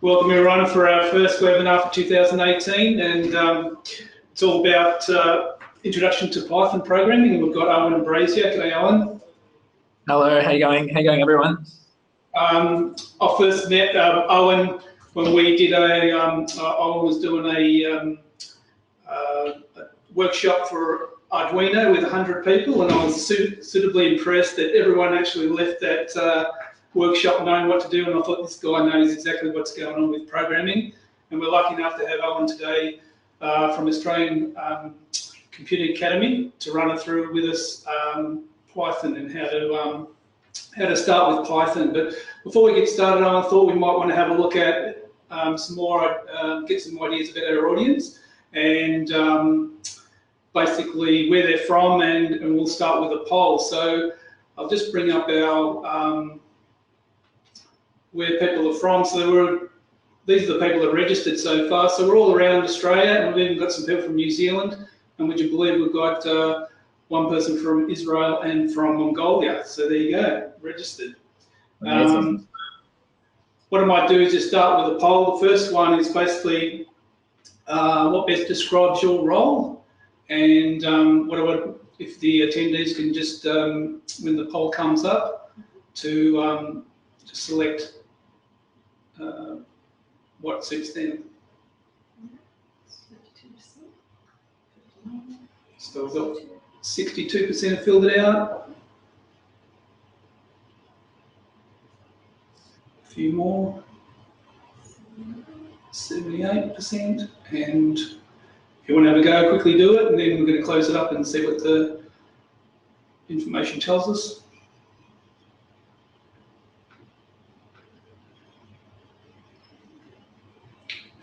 Welcome everyone for our first webinar for 2018, and it's all about introduction to Python programming. And we've got Owen Brasier. G'day, Owen. Hello, how you going? How you going, everyone? I first met Owen when we did Owen was doing a workshop for Arduino with 100 people, and I was suitably impressed that everyone actually left that workshop knowing what to do, and I thought this guy knows exactly what's going on with programming. And we're lucky enough to have Owen today from Australian Computing Academy to run it through with us Python and how to start with Python. But before we get started, I thought we might want to have a look at some more, get some ideas about our audience and basically where they're from, and we'll start with a poll. So I'll just bring up our where people are from. So these are the people that are registered so far. So we're all around Australia, and we've even got some people from New Zealand. And would you believe we've got one person from Israel and from Mongolia. So there you go, registered. What I might do is just start with a poll. The first one is basically what best describes your role, and if the attendees can just, when the poll comes up, to select what suits them. So we've got 62% have filled it out. A few more. 78%. And if you want to have a go, quickly do it, and then we're going to close it up and see what the information tells us.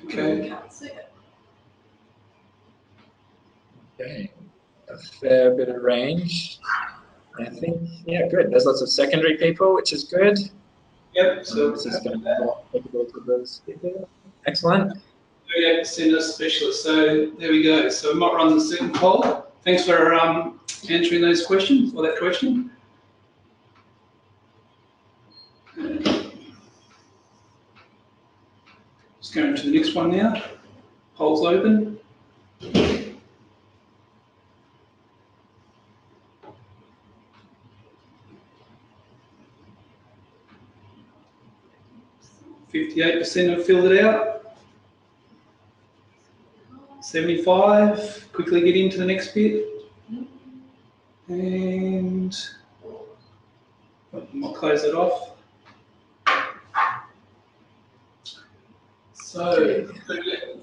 Okay. Okay, a fair bit of range. I think, yeah, good. There's lots of secondary people, which is good. Yep. So this is going to be more applicable to those people. Excellent. 38% are specialists. So there we go. So we might run the second poll. Thanks for answering those questions, or that question. Just going to the next one now. Poll's open. %58 have filled it out. 75. Quickly get into the next bit. And I'll close it off. So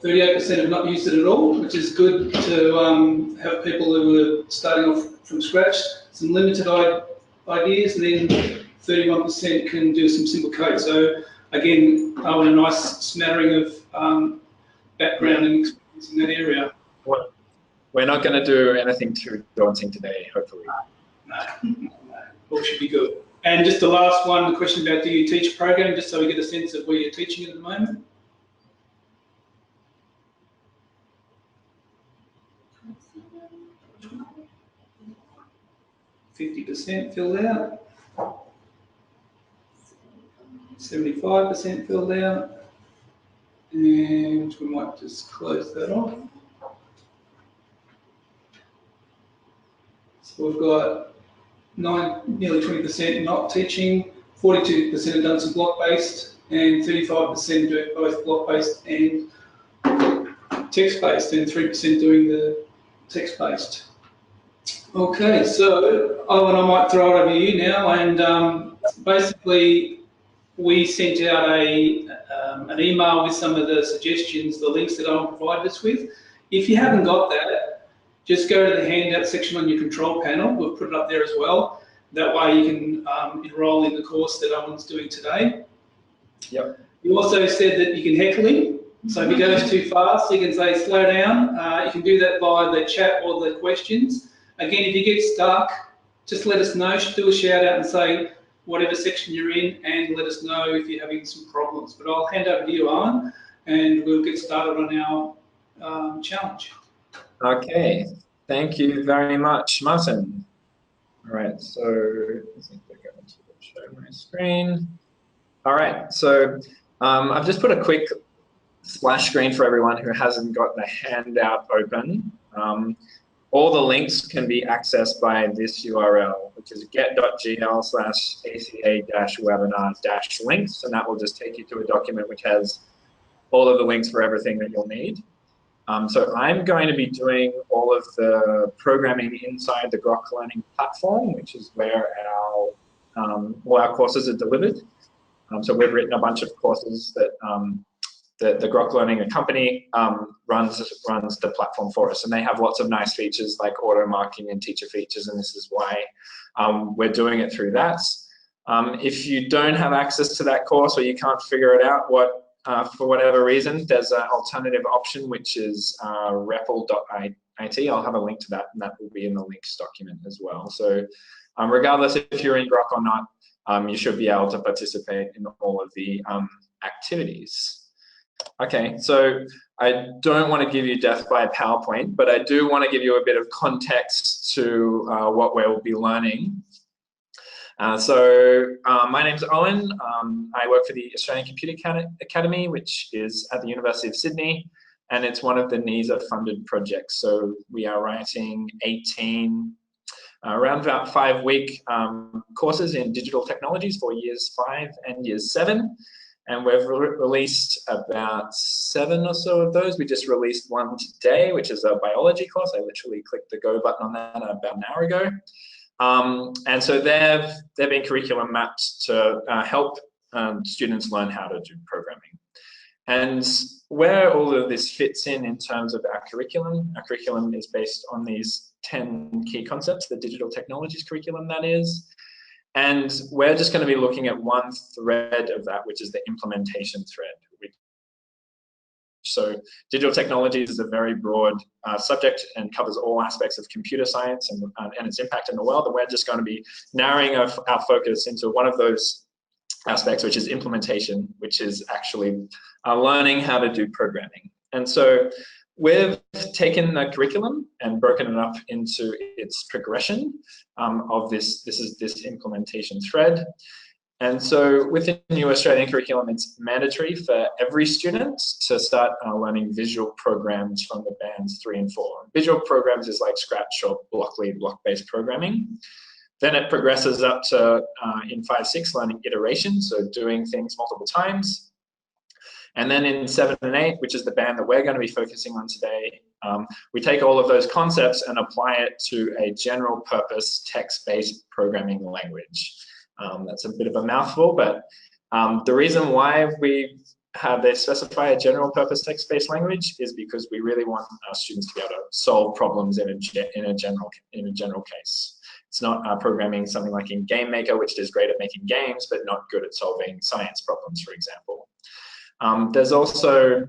38% have not used it at all, which is good to have people who are starting off from scratch. Some limited ideas, and then 31% can do some simple code. So again, a nice smattering of background and experience in that area. Well, we're not going to do anything too daunting today, hopefully. No. All should be good. And just the last one, the question about do you teach programming, just so we get a sense of where you're teaching at the moment. 50% filled out. 75% filled out. And we might just close that off. So we've got nearly 20% not teaching, 42% have done some block-based, and 35% doing both block-based and text-based, and 3% doing the text-based. Okay, so Owen, I might throw it over to you now, and basically we sent out an email with some of the suggestions, the links that Owen provided us with. If you haven't got that, just go to the handout section on your control panel. We've put it up there as well. That way you can enroll in the course that Owen's doing today. Yep. You also said that you can heckle him. So if he goes too fast, you can say slow down. You can do that via the chat or the questions. Again, if you get stuck, just let us know. Do a shout out and say whatever section you're in, and let us know if you're having some problems. But I'll hand over to you, Owen, and we'll get started on our challenge. Okay, thank you very much, Martin. All right, so I think we're going to show my screen. All right, so I've just put a quick splash screen for everyone who hasn't got the handout open. All the links can be accessed by this URL, which is get.gl/aca-webinar-links, and that will just take you to a document which has all of the links for everything that you'll need. So I'm going to be doing all of the programming inside the Grok Learning platform, which is where all our courses are delivered. So we've written a bunch of courses that the Grok Learning company runs the platform for us, and they have lots of nice features like auto marking and teacher features, and this is why we're doing it through that. If you don't have access to that course or you can't figure it out for whatever reason, there's an alternative option, which is repl.it. I'll have a link to that, and that will be in the links document as well. So regardless if you're in Grok or not, you should be able to participate in all of the activities. Okay, so I don't want to give you death by PowerPoint, but I do want to give you a bit of context to what we'll be learning. My name's Owen. I work for the Australian Computer Academy, which is at the University of Sydney, and it's one of the NISA funded projects. So we are writing 18 around about 5-week courses in digital technologies for years 5 and years 7. And we've released about 7 or so of those. We just released one today, which is a biology course. I literally clicked the go button on that about an hour ago. And so they've been curriculum mapped to help students learn how to do programming. And where all of this fits in terms of our curriculum is based on these 10 key concepts, the digital technologies curriculum that is. And we're just going to be looking at one thread of that, which is the implementation thread. So digital technologies is a very broad subject and covers all aspects of computer science and its impact in the world. And we're just going to be narrowing our focus into one of those aspects, which is implementation, which is actually learning how to do programming. And so we've taken the curriculum and broken it up into its progression of this implementation thread. And so with the new Australian curriculum, it's mandatory for every student to start learning visual programs from the bands 3 and 4. Visual programs is like Scratch or block-based programming. Then it progresses up to, in 5-6, learning iteration, so doing things multiple times. And then in 7 and 8, which is the band that we're going to be focusing on today, we take all of those concepts and apply it to a general purpose text-based programming language. That's a bit of a mouthful, but the reason why they specify a general purpose text-based language is because we really want our students to be able to solve problems in a general case. It's not programming something like in Game Maker, which is great at making games, but not good at solving science problems, for example. There's also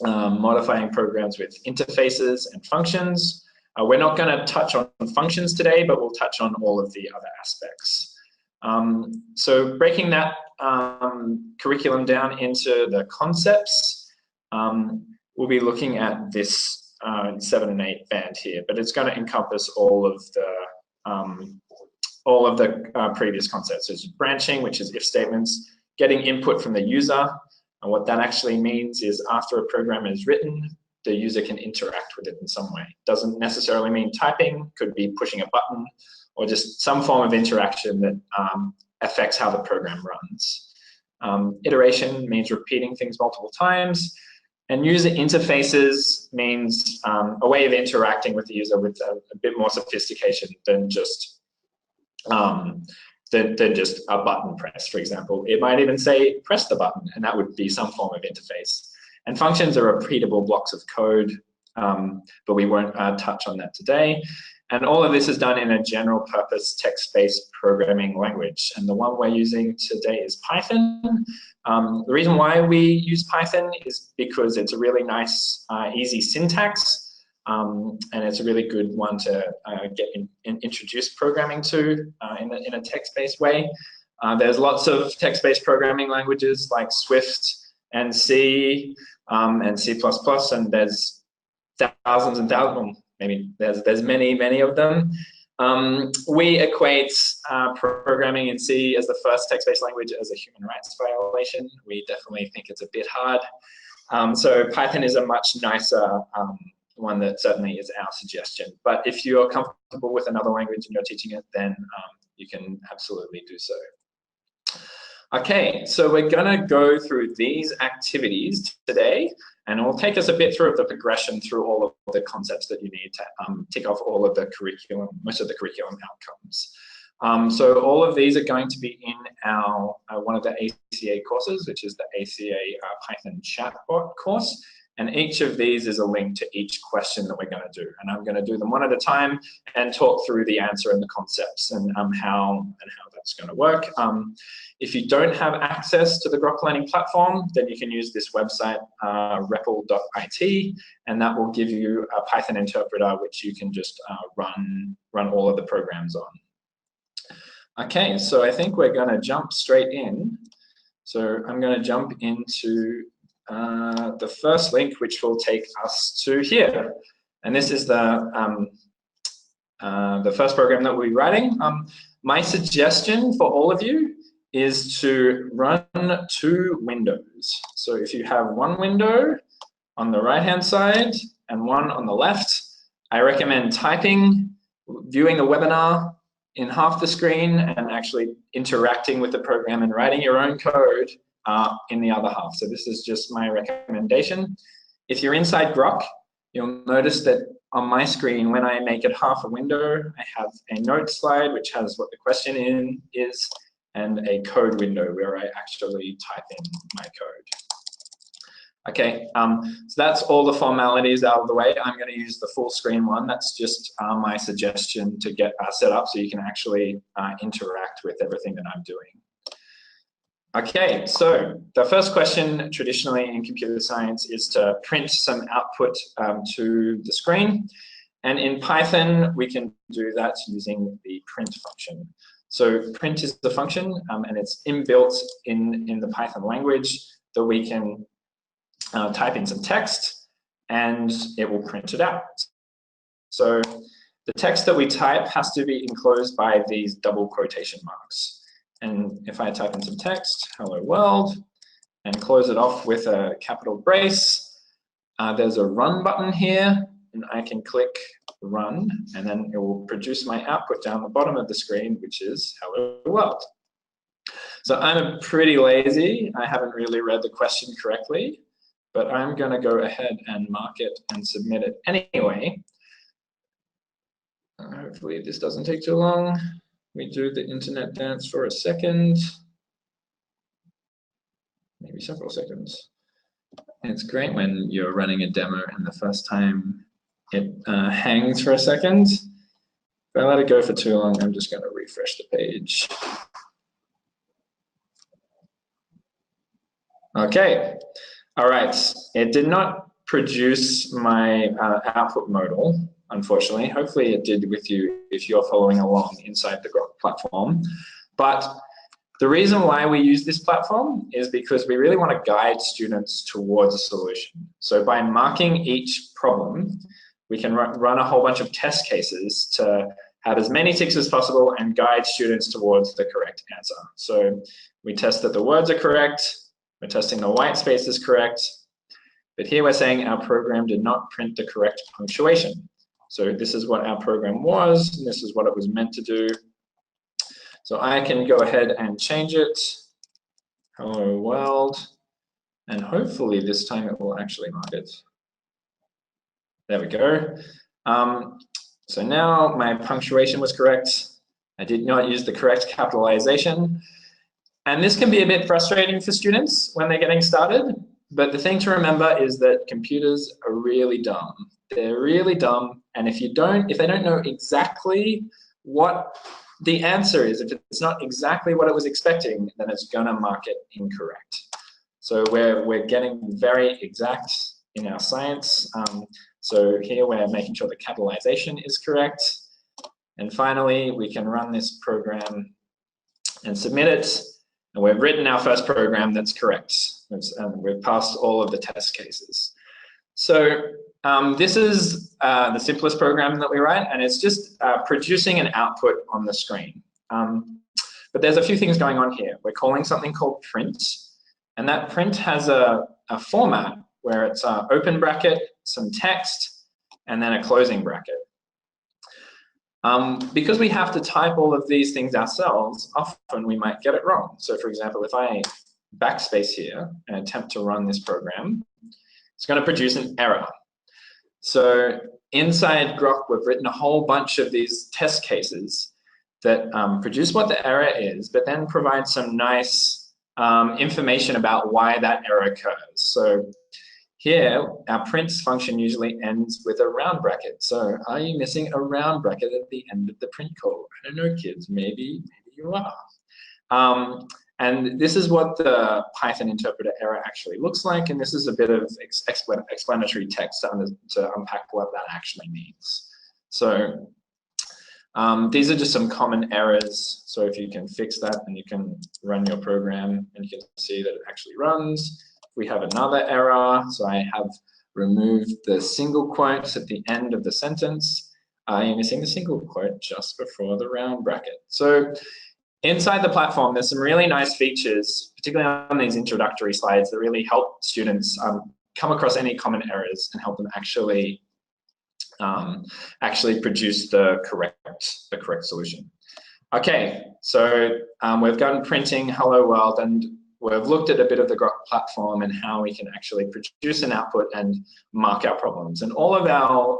modifying programs with interfaces and functions. We're not going to touch on functions today, but we'll touch on all of the other aspects. So breaking that curriculum down into the concepts, we'll be looking at this 7 and 8 band here, but it's going to encompass all of the previous concepts. So branching, which is if statements, getting input from the user. And what that actually means is after a program is written, the user can interact with it in some way. Doesn't necessarily mean typing, could be pushing a button, or just some form of interaction that affects how the program runs. Iteration means repeating things multiple times. And user interfaces means a way of interacting with the user with a bit more sophistication than just a button press, for example. It might even say, press the button, and that would be some form of interface. And functions are repeatable blocks of code, but we won't touch on that today. And all of this is done in a general purpose text-based programming language. And the one we're using today is Python. The reason why we use Python is because it's a really nice, easy syntax. And it's a really good one to introduce programming to in a text-based way. There's lots of text-based programming languages like Swift and C and C++, and there's thousands and thousands, maybe there's many of them. We equate programming in C as the first text-based language as a human rights violation. We definitely think it's a bit hard. So Python is a much nicer one that certainly is our suggestion. But if you're comfortable with another language and you're teaching it, then you can absolutely do so. Okay, so we're gonna go through these activities today, and it will take us a bit through the progression through all of the concepts that you need to tick off all of the curriculum, most of the curriculum outcomes. So all of these are going to be in our one of the ACA courses, which is the ACA Python chatbot course. And each of these is a link to each question that we're going to do. And I'm going to do them one at a time and talk through the answer and the concepts and how that's going to work. If you don't have access to the Grok Learning platform, then you can use this website, repl.it, and that will give you a Python interpreter, which you can just run all of the programs on. Okay, so I think we're going to jump straight in. So I'm going to jump into the first link, which will take us to here. And this is the first program that we'll be writing. My suggestion for all of you is to run 2 windows. So if you have one window on the right-hand side and one on the left, I recommend typing, viewing the webinar in half the screen and actually interacting with the program and writing your own code in the other half. So this is just my recommendation. If you're inside Grok, you'll notice that on my screen, when I make it half a window, I have a note slide which has what the question is and a code window where I actually type in my code. Okay, so that's all the formalities out of the way. I'm going to use the full screen one. That's just my suggestion to get set up so you can actually interact with everything that I'm doing. Okay, so the first question traditionally in computer science is to print some output to the screen. And in Python, we can do that using the print function. So print is the function, and it's inbuilt in the Python language that we can type in some text and it will print it out. So the text that we type has to be enclosed by these double quotation marks. And if I type in some text, hello world, and close it off with a capital brace, there's a run button here, and I can click run, and then it will produce my output down the bottom of the screen, which is hello world. So I'm pretty lazy. I haven't really read the question correctly, but I'm going to go ahead and mark it and submit it anyway. Hopefully this doesn't take too long. We do the internet dance for a second, maybe several seconds. It's great when you're running a demo and the first time it hangs for a second. If I let it go for too long, I'm just going to refresh the page. Okay, all right. It did not produce my output modal, unfortunately. Hopefully it did with you if you're following along inside the Grok platform. But the reason why we use this platform is because we really want to guide students towards a solution. So by marking each problem, we can run a whole bunch of test cases to have as many ticks as possible and guide students towards the correct answer. So we test that the words are correct, we're testing the white space is correct, but here we're saying our program did not print the correct punctuation. So this is what our program was, and this is what it was meant to do. So I can go ahead and change it. Hello world. And hopefully this time it will actually mark it. There we go. So now my punctuation was correct. I did not use the correct capitalization. And this can be a bit frustrating for students when they're getting started. But the thing to remember is that computers are really dumb. They're really dumb, and if they don't know exactly what the answer is, if it's not exactly what it was expecting, then it's gonna mark it incorrect. So we're getting very exact in our science. So here we're making sure the capitalization is correct. And finally, we can run this program and submit it. And we've written our first program that's correct. And we've passed all of the test cases. So this is the simplest program that we write, and it's just producing an output on the screen. But there's a few things going on here. We're calling something called print, and that print has a format where it's an open bracket, some text, and then a closing bracket. Because we have to type all of these things ourselves, often we might get it wrong. So for example, if I backspace here and attempt to run this program, it's going to produce an error. So inside Grok, we've written a whole bunch of these test cases that produce what the error is, but then provide some nice information about why that error occurs. So here, our print function usually ends with a round bracket. So are you missing a round bracket at the end of the print call? I don't know, kids, maybe you are. And this is what the Python interpreter error actually looks like. And this is a bit of explanatory text to unpack what that actually means. So these are just some common errors. So if you can fix that, and you can run your program and you can see that it actually runs. We have another error. So I have removed the single quotes at the end of the sentence. You're missing the single quote just before the round bracket. So inside the platform, there's some really nice features, particularly on these introductory slides, that really help students come across any common errors and help them actually produce the correct solution. Okay, so we've gotten printing hello world, and we've looked at a bit of the Grok platform and how we can actually produce an output and mark our problems. And all of our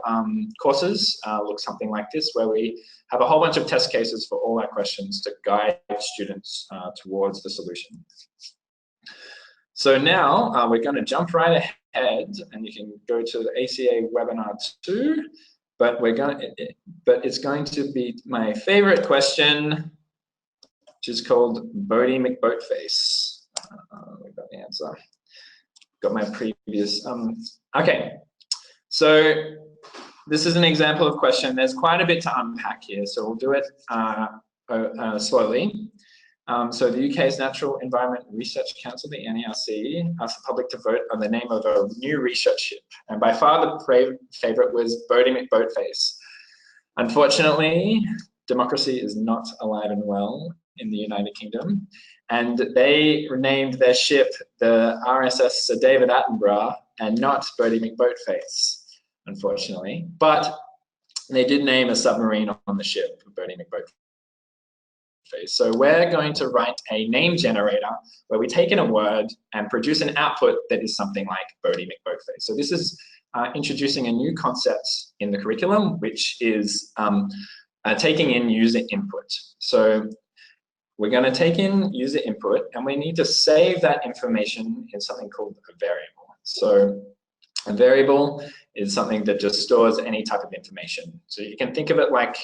courses look something like this, where we have a whole bunch of test cases for all our questions to guide students towards the solution. So now we're going to jump right ahead, and you can go to the ACA webinar 2, but it's going to be my favorite question, which is called Bodie McBoatface. We got the answer. Got my previous. Okay, so this is an example of question. There's quite a bit to unpack here, so we'll do it slowly. So the UK's Natural Environment Research Council, the NERC, asked the public to vote on the name of a new research ship, and by far the favourite was Bodie McBoatface. Unfortunately, democracy is not alive and well in the United Kingdom, and they renamed their ship the RSS Sir David Attenborough and not Bodie McBoatface, unfortunately. But they did name a submarine on the ship Bodie McBoatface. So we're going to write a name generator where we take in a word and produce an output that is something like Bodie McBoatface. So this is introducing a new concept in the curriculum, which is taking in user input. So we're going to take in user input, and we need to save that information in something called a variable. So a variable is something that just stores any type of information. So you can think of it like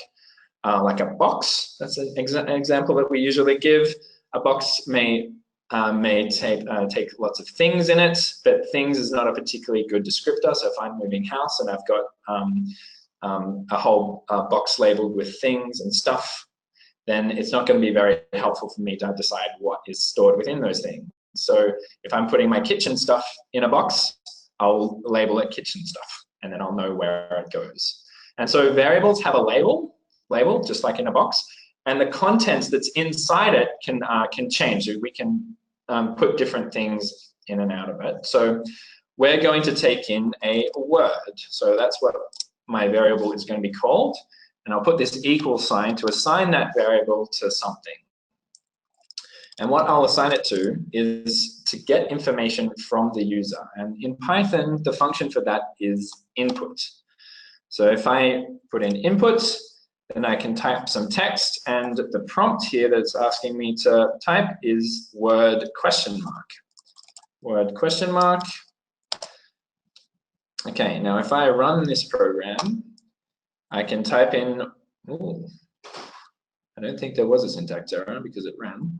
a box. That's an example that we usually give. A box may take lots of things in it, but things is not a particularly good descriptor. So if I'm moving house and I've got a whole box labeled with things and stuff, then it's not going to be very helpful for me to decide what is stored within those things. So if I'm putting my kitchen stuff in a box, I'll label it kitchen stuff, and then I'll know where it goes. And so variables have a label, just like in a box, and the contents that's inside it can change. We can put different things in and out of it. So we're going to take in a word. So that's what my variable is going to be called. And I'll put this equal sign to assign that variable to something. And what I'll assign it to is to get information from the user. And in Python, the function for that is input. So if I put in input, then I can type some text, and the prompt here that's asking me to type is word question mark. Word question mark. Okay, now if I run this program, I can type in, ooh, I don't think there was a syntax error because it ran.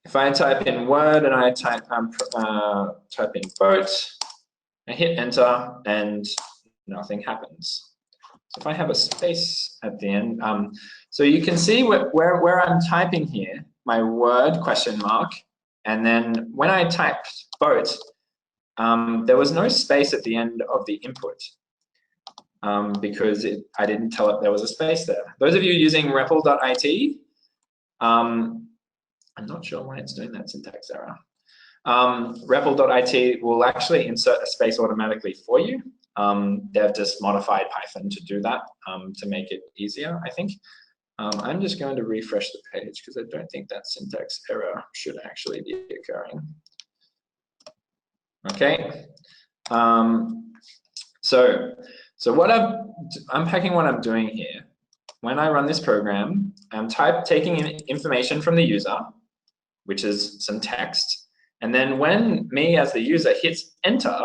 If I type in word and I type in boat, I hit enter and nothing happens. If I have a space at the end, so you can see where I'm typing here, my word question mark, and then when I typed boat, there was no space at the end of the input because I didn't tell it there was a space there. Those of you using repl.it, I'm not sure why it's doing that syntax error. repl.it will actually insert a space automatically for you. They've just modified Python to do that to make it easier, I think. I'm just going to refresh the page because I don't think that syntax error should actually be occurring. Okay. So what I'm unpacking what I'm doing here. When I run this program, I'm taking in information from the user, which is some text. And then when me as the user hits enter,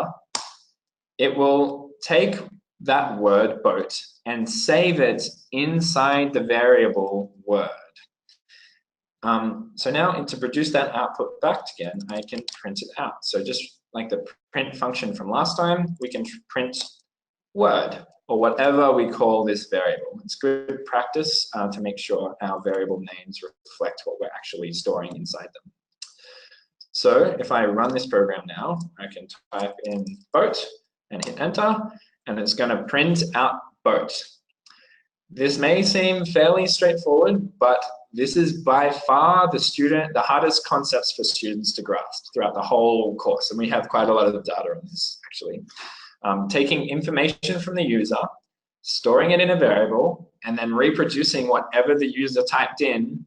it will take that word boat and save it inside the variable word. So now to produce that output back again, I can print it out. So just like the print function from last time, we can print word or whatever we call this variable. It's good practice to make sure our variable names reflect what we're actually storing inside them. So if I run this program now, I can type in boat and hit enter, and it's going to print out boat. This may seem fairly straightforward, but this is by far the hardest concepts for students to grasp throughout the whole course. And we have quite a lot of data on this, actually. Taking information from the user, storing it in a variable, and then reproducing whatever the user typed in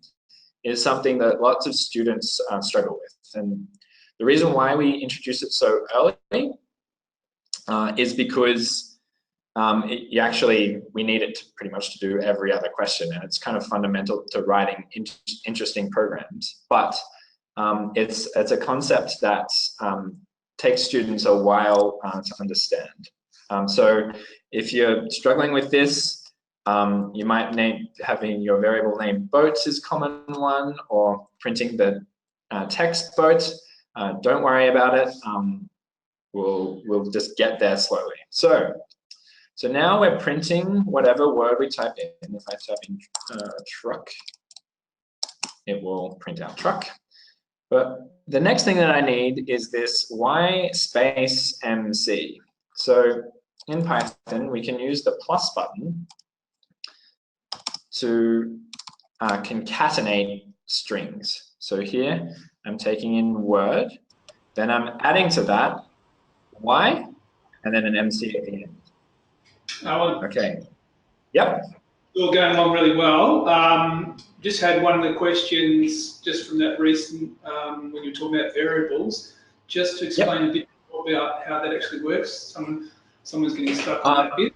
is something that lots of students struggle with. And the reason why we introduce it so early is because we need it pretty much to do every other question, and it's kind of fundamental to writing interesting programs. But it's a concept that takes students a while to understand. So if you're struggling with this, you might having your variable name boats is common one, or printing the text boat. Don't worry about it. We'll just get there slowly. So now we're printing whatever word we type in. If I type in truck, it will print out truck. But the next thing that I need is this y space MC. So in Python, we can use the plus button to concatenate strings. So here, I'm taking in word, then I'm adding to that y, and then an MC at the end. Owen, okay. Yep. All going along really well. Just had one of the questions just from that recent, when you were talking about variables, just to explain a bit more about how that actually works. Someone's getting stuck on that bit.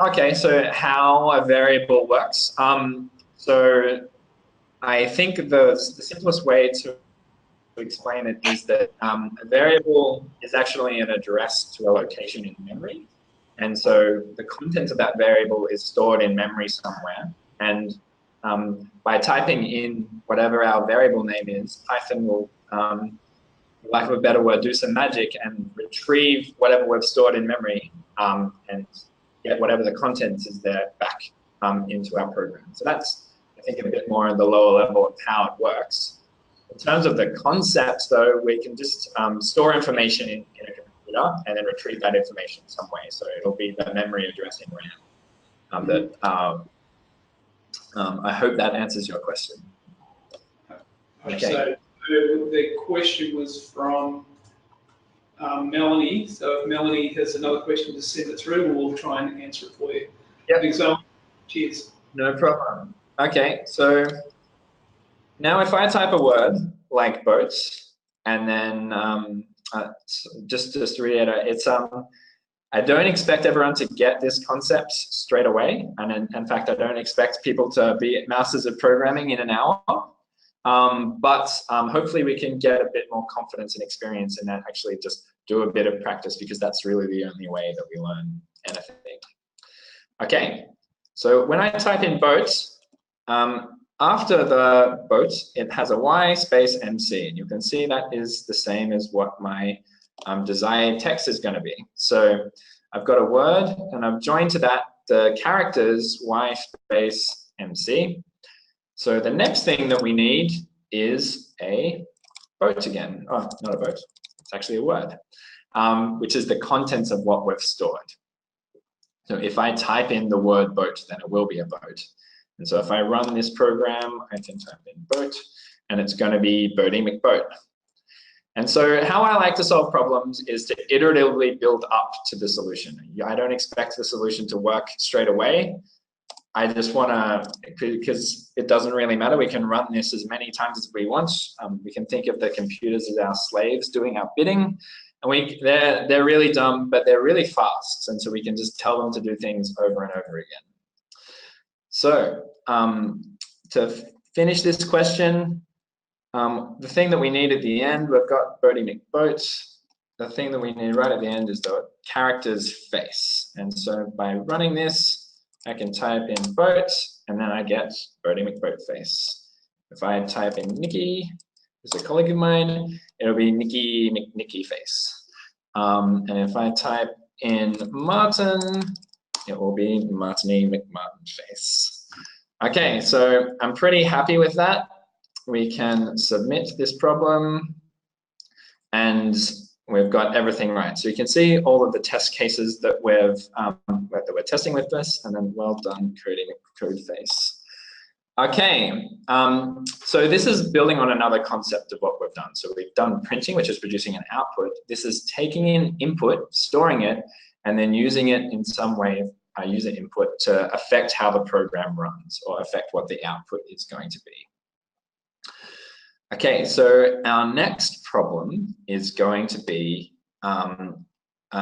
Okay, so how a variable works. So I think the simplest way to explain it is that a variable is actually an address to a location in memory. And so the content of that variable is stored in memory somewhere. And by typing in whatever our variable name is, Python will, for lack of a better word, do some magic and retrieve whatever we've stored in memory and get whatever the content is there back into our program. So that's, I think, a bit more at the lower level of how it works. In terms of the concept, though, we can just store information in a computer and then retrieve that information some way. So it'll be the memory address in RAM. I hope that answers your question. Okay. So the question was from Melanie. So if Melanie has another question, just send it through and we'll try and answer it for you. Yep. Thanks, Owen. Cheers. No problem. Okay, so now if I type a word like boats, and then just to reiterate, it's I don't expect everyone to get this concept straight away, and in fact, I don't expect people to be masters of programming in an hour. But hopefully, we can get a bit more confidence and experience in that. Actually, just do a bit of practice, because that's really the only way that we learn anything. Okay, so when I type in boats, after the boat, it has a y space MC, and you can see that is the same as what my desired text is going to be. So I've got a word, and I've joined to that the characters y space MC. So the next thing that we need is a boat again. Oh, not a boat. It's actually a word. which is the contents of what we've stored. So if I type in the word boat, then it will be a boat. And so if I run this program, I can type in boat, and it's going to be Boaty McBoat. And so how I like to solve problems is to iteratively build up to the solution. I don't expect the solution to work straight away. I just want to, because it doesn't really matter, we can run this as many times as we want. We can think of the computers as our slaves doing our bidding. And they're really dumb, but they're really fast. And so we can just tell them to do things over and over again. So to finish this question, the thing that we need at the end, we've got Boaty McBoat. The thing that we need right at the end is the character's face. And so by running this, I can type in boat, and then I get Boaty McBoat face. If I type in Nikki, who's a colleague of mine, it'll be Nikki McNicky face. And if I type in Martin, it will be Martini McMartin face. Okay, so I'm pretty happy with that. We can submit this problem, and we've got everything right. So you can see all of the test cases that we're testing with this, and then well done coding code face. Okay, so this is building on another concept of what we've done. So we've done printing, which is producing an output. This is taking in input, storing it, and then using it in some way, user input, to affect how the program runs or affect what the output is going to be. Okay, so our next problem is going to be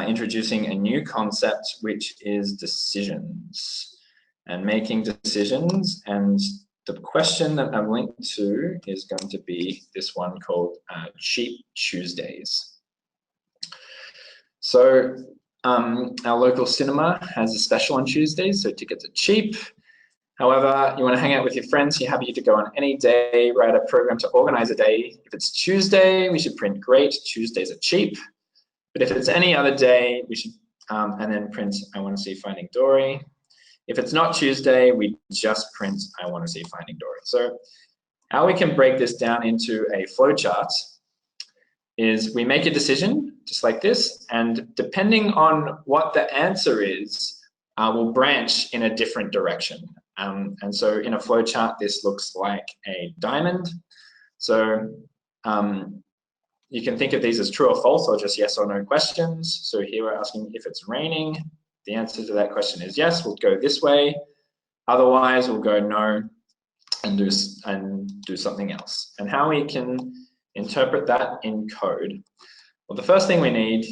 introducing a new concept, which is decisions and making decisions. And the question that I'm linked to is going to be this one called Cheap Tuesdays. So our local cinema has a special on Tuesdays, so tickets are cheap. However, you want to hang out with your friends, you're happy to go on any day, write a program to organize a day. If it's Tuesday, we should print great, Tuesdays are cheap. But if it's any other day, we should, and then print I want to see Finding Dory. If it's not Tuesday, we just print I want to see Finding Dory. So how we can break this down into a flowchart is we make a decision, just like this, and depending on what the answer is, we'll branch in a different direction. And so in a flowchart, this looks like a diamond. So you can think of these as true or false, or just yes or no questions. So here we're asking if it's raining. The answer to that question is yes, we'll go this way. Otherwise, we'll go no and do something else. And how we can interpret that in code. Well, the first thing we need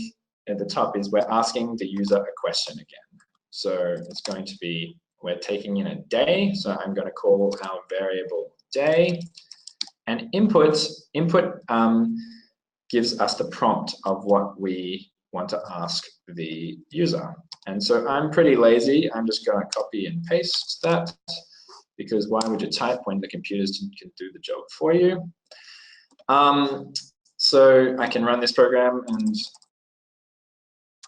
at the top is we're asking the user a question again. So it's going to be, we're taking in a day. So I'm going to call our variable day. And input gives us the prompt of what we want to ask the user. And so I'm pretty lazy. I'm just going to copy and paste that, because why would you type when the computers can do the job for you? So I can run this program and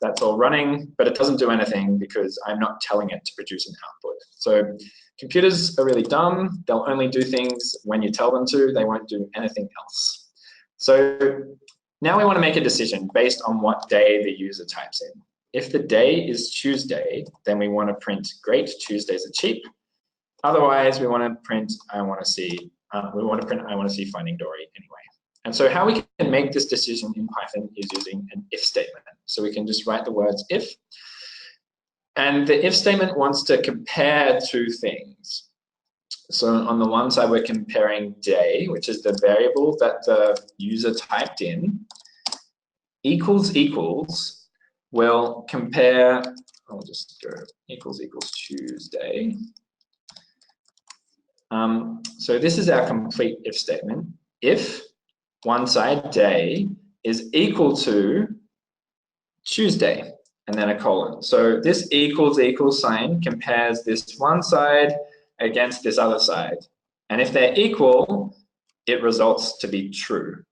that's all running, but it doesn't do anything because I'm not telling it to produce an output. So computers are really dumb. They'll only do things when you tell them to. They won't do anything else. So now we want to make a decision based on what day the user types in. If the day is Tuesday, then we want to print great, Tuesdays are cheap. Otherwise, we want to print I want to see Finding Dory anyway. And so how we can make this decision in Python is using an if statement. So we can just write the words if. And the if statement wants to compare two things. So on the one side, we're comparing day, which is the variable that the user typed in, equals will compare, I'll just go equals Tuesday. So this is our complete if statement. If one side, day, is equal to Tuesday, and then a colon. So this equals sign compares this one side against this other side. And if they're equal, it results to be true.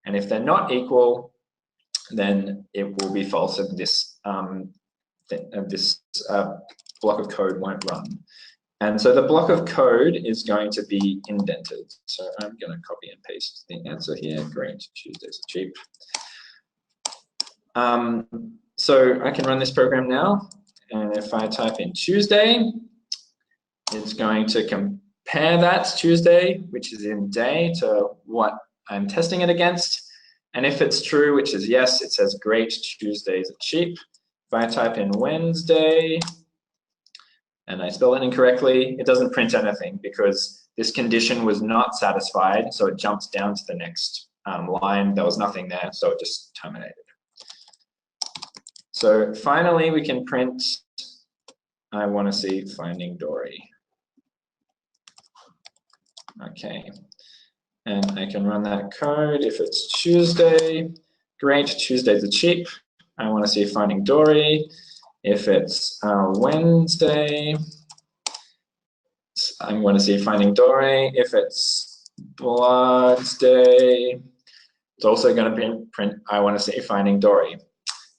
And if they're not equal, then it will be false, and this block of code won't run. And so the block of code is going to be indented. So I'm going to copy and paste the answer here. Great, Tuesdays are cheap. So I can run this program now, and if I type in Tuesday, it's going to compare that Tuesday, which is in day, to what I'm testing it against. And if it's true, which is yes, it says great, Tuesdays are cheap. If I type in Wednesday and I spell it incorrectly, it doesn't print anything because this condition was not satisfied, so it jumps down to the next line. There was nothing there, so it just terminated. So finally, we can print, I want to see Finding Dory. Okay, and I can run that code. If it's Tuesday, great, Tuesdays are cheap. I want to see Finding Dory. If it's Wednesday, I'm going to see Finding Dory. If it's Bloods Day, it's also going to print I want to see Finding Dory.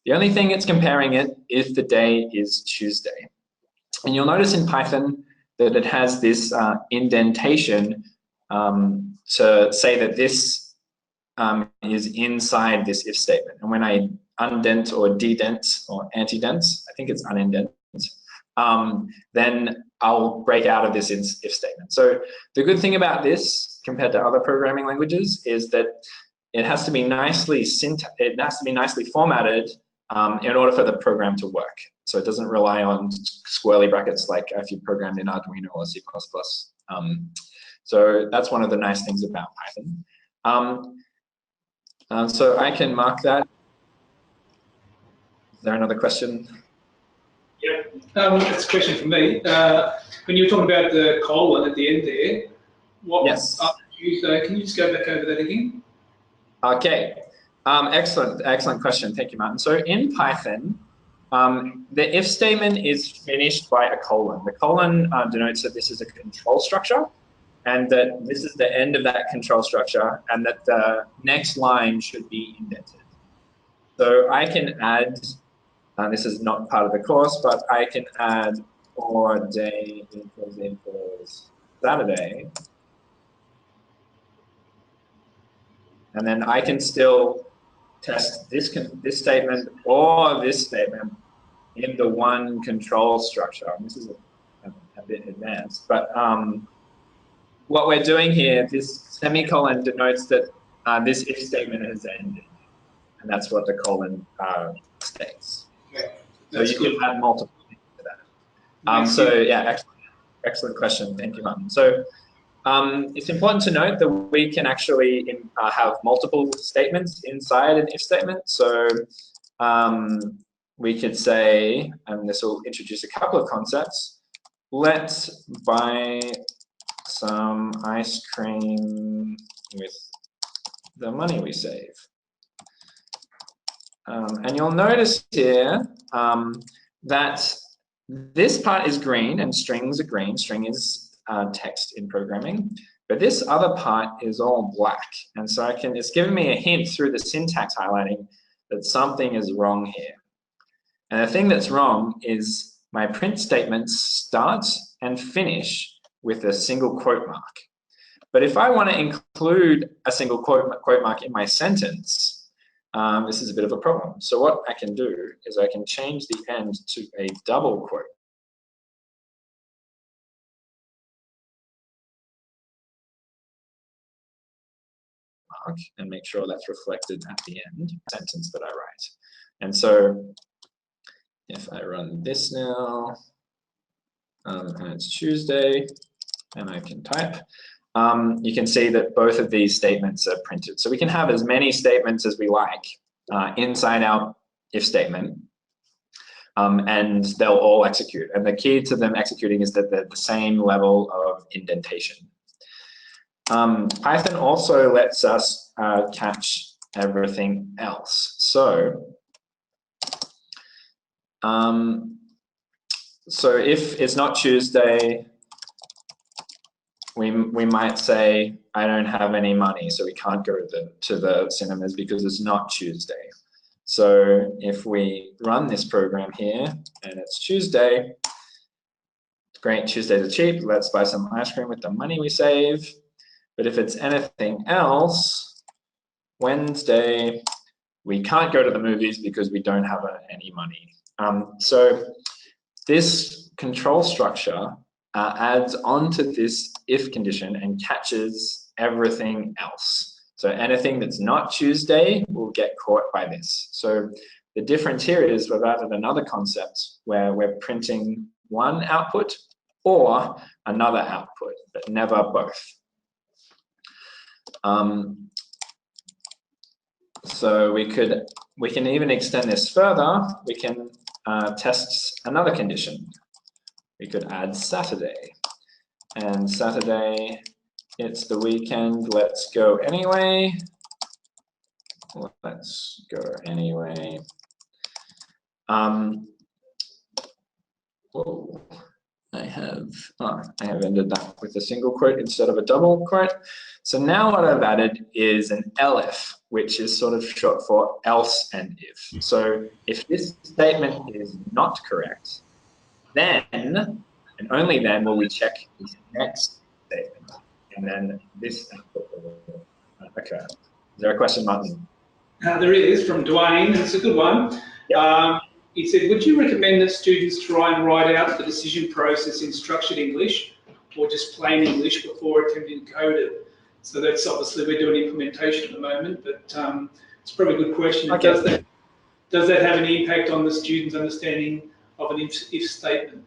The only thing it's comparing it if the day is Tuesday. And you'll notice in Python that it has this indentation to say that this is inside this if statement. And when I undent or dedent or antident, I think it's unindent, then I'll break out of this if statement. So the good thing about this compared to other programming languages is that it has to be nicely formatted in order for the program to work. So it doesn't rely on squirrely brackets like if you programmed in Arduino or C++. So that's one of the nice things about Python. So I can mark that. Is there another question? Yeah, it's a question for me. When you were talking about the colon at the end there, what yes. Can you just go back over that again? Okay, excellent question. Thank you, Martin. So in Python, the if statement is finished by a colon. The colon denotes that this is a control structure, and that this is the end of that control structure, and that the next line should be indented. So I can add, this is not part of the course, but I can add for day equals Saturday. And then I can still test this statement or this statement in the one control structure. And this is a bit advanced, but what we're doing here, this semicolon denotes that this if statement has ended, and that's what the colon states. Okay. So you can add multiple things to that. So yeah, excellent question. Thank you, Martin. So it's important to note that we can actually have multiple statements inside an if statement. So we could say, and this will introduce a couple of concepts, let's buy some ice cream with the money we save. And you'll notice here that this part is green and strings are green. String is text in programming, but this other part is all black. And so it's giving me a hint through the syntax highlighting that something is wrong here. And the thing that's wrong is my print statements start and finish with a single quote mark. But if I want to include a single quote mark in my sentence, this is a bit of a problem. So what I can do is I can change the end to a double quote mark and make sure that's reflected at the end of the sentence that I write. And so if I run this now, and it's Tuesday, and I can type, you can see that both of these statements are printed. So we can have as many statements as we like inside our if statement, and they'll all execute. And the key to them executing is that they're the same level of indentation. Python also lets us catch everything else. So, so if it's not Tuesday, we might say, I don't have any money, so we can't go to the cinemas because it's not Tuesday. So if we run this program here and it's Tuesday, great, Tuesdays are cheap, let's buy some ice cream with the money we save. But if it's anything else, Wednesday, we can't go to the movies because we don't have any money. So this control structure adds on to this if condition and catches everything else. So anything that's not Tuesday will get caught by this. So the difference here is we've added another concept where we're printing one output or another output, but never both. So we can even extend this further. We can test another condition. We could add Saturday, and Saturday, it's the weekend, let's go anyway. Let's go anyway. Whoa, I have ended that with a single quote instead of a double quote. So now what I've added is an elif, which is sort of short for else and if. So if this statement is not correct, then and only then will we check this next statement, and then this output will occur. Is there a question, Martin? There is, from Dwayne. It's a good one. Yep. He said, would you recommend that students try and write out the decision process in structured English or just plain English before attempting to code it? So that's obviously, we're doing implementation at the moment, but it's probably a good question. Okay. Does that have any impact on the student's understanding of an if statement?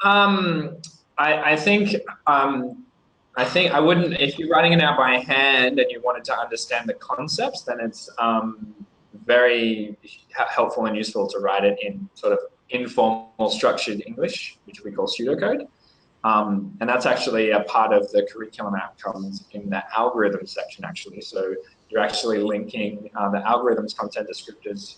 I think I wouldn't, if you're writing it out by hand and you wanted to understand the concepts, then it's very helpful and useful to write it in sort of informal structured English, which we call pseudocode. And that's actually a part of the curriculum outcomes in the algorithms section, actually. So you're actually linking the algorithms content descriptors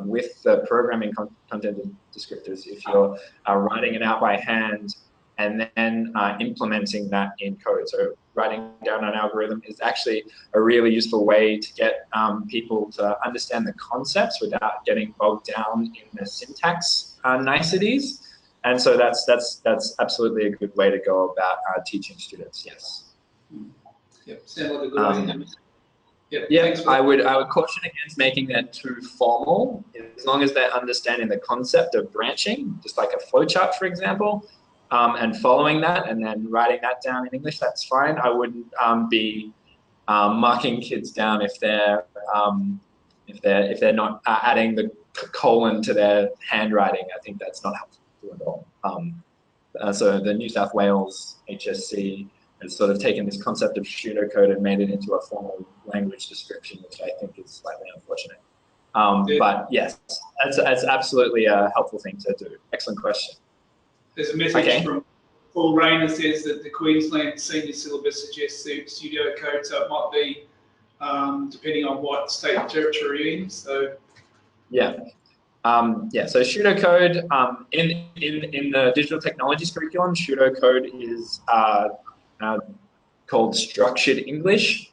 with the programming content descriptors if you're writing it out by hand and then implementing that in code. So writing down an algorithm is actually a really useful way to get people to understand the concepts without getting bogged down in the syntax niceties. And so that's absolutely a good way to go about teaching students. Yes. Yep. Sounds like a good idea. Yeah, I would caution against making that too formal. As long as they're understanding the concept of branching, just like a flowchart, for example, and following that and then writing that down in English, that's fine. I wouldn't be marking kids down if they're not adding the colon to their handwriting. I think that's not helpful at all. So the New South Wales HSC has sort of taken this concept of pseudocode and made it into a formal language description, which I think is slightly unfortunate. But yes, that's absolutely a helpful thing to do. Excellent question. There's a message from Paul Rayner says that the Queensland senior syllabus suggests pseudocode, so it might be depending on what state and territory you're in. So yeah. So pseudocode in the digital technologies curriculum, pseudocode is called structured English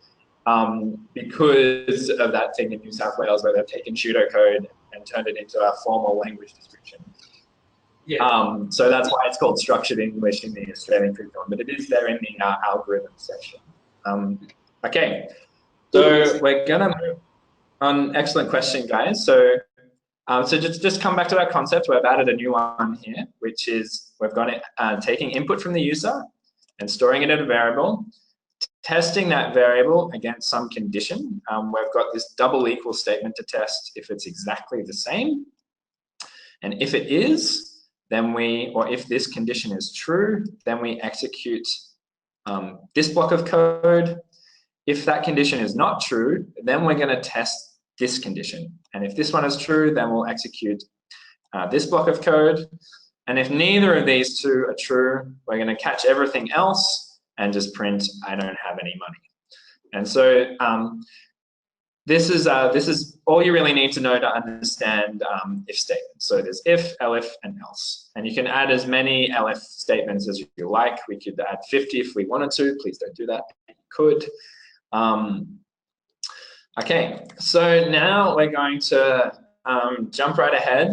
because of that thing in New South Wales where they've taken pseudocode and turned it into a formal language description. Yeah. So that's why it's called structured English in the Australian curriculum, but it is there in the algorithm section. Okay, so we're gonna move on. Excellent question, guys. So just come back to our concept. We've added a new one here, which is we've got it taking input from the user and storing it in a variable, testing that variable against some condition. We've got this double equal statement to test if it's exactly the same. And if it is, then if this condition is true, then we execute this block of code. If that condition is not true, then we're going to test this condition. And if this one is true, then we'll execute this block of code. And if neither of these two are true, we're going to catch everything else and just print, I don't have any money. And so this is all you really need to know to understand if statements. So there's if, elif, and else. And you can add as many elif statements as you like. We could add 50 if we wanted to. Please don't do that. You could. Okay, so now we're going to jump right ahead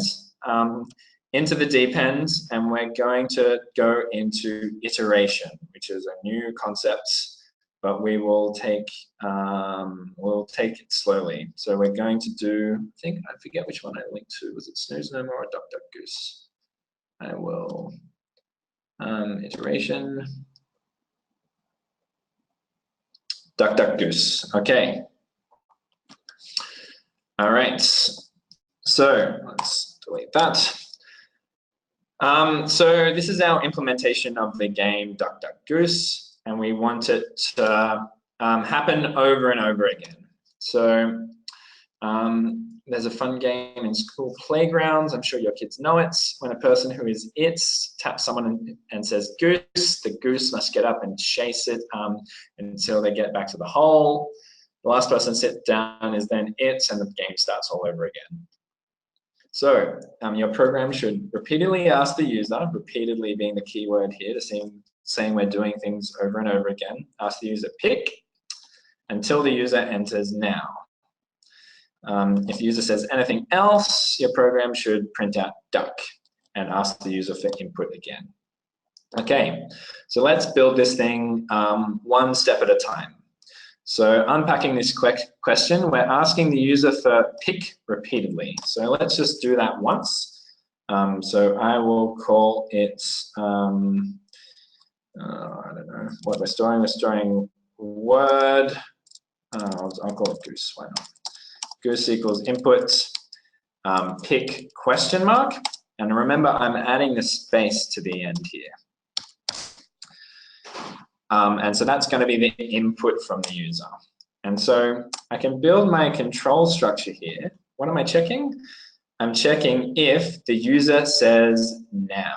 into the deep end, and we're going to go into iteration, which is a new concept but we will take we'll take it slowly. So we're going to do, I think, I forget which one I linked to. Was it Snooze No More or Duck Duck Goose? I will iteration Duck Duck Goose. Okay. All right. So let's delete that. So this is our implementation of the game Duck Duck Goose, and we want it to happen over and over again. So there's a fun game in school playgrounds. I'm sure your kids know it. When a person who is it taps someone and says goose, the goose must get up and chase it until they get back to the hole. The last person to sit down is then it, and the game starts all over again. So your program should repeatedly ask the user, repeatedly being the key word here, to saying we're doing things over and over again. Ask the user pick until the user enters now. If the user says anything else, your program should print out duck and ask the user for input again. Okay, so let's build this thing one step at a time. So unpacking this question, we're asking the user for pick repeatedly. So let's just do that once. So I will call it, I don't know what we're storing. We're storing word, I'll call it goose, why not? Goose equals input, pick question mark. And remember, I'm adding the space to the end here. And so that's going to be the input from the user. And so I can build my control structure here. What am I checking? I'm checking if the user says now.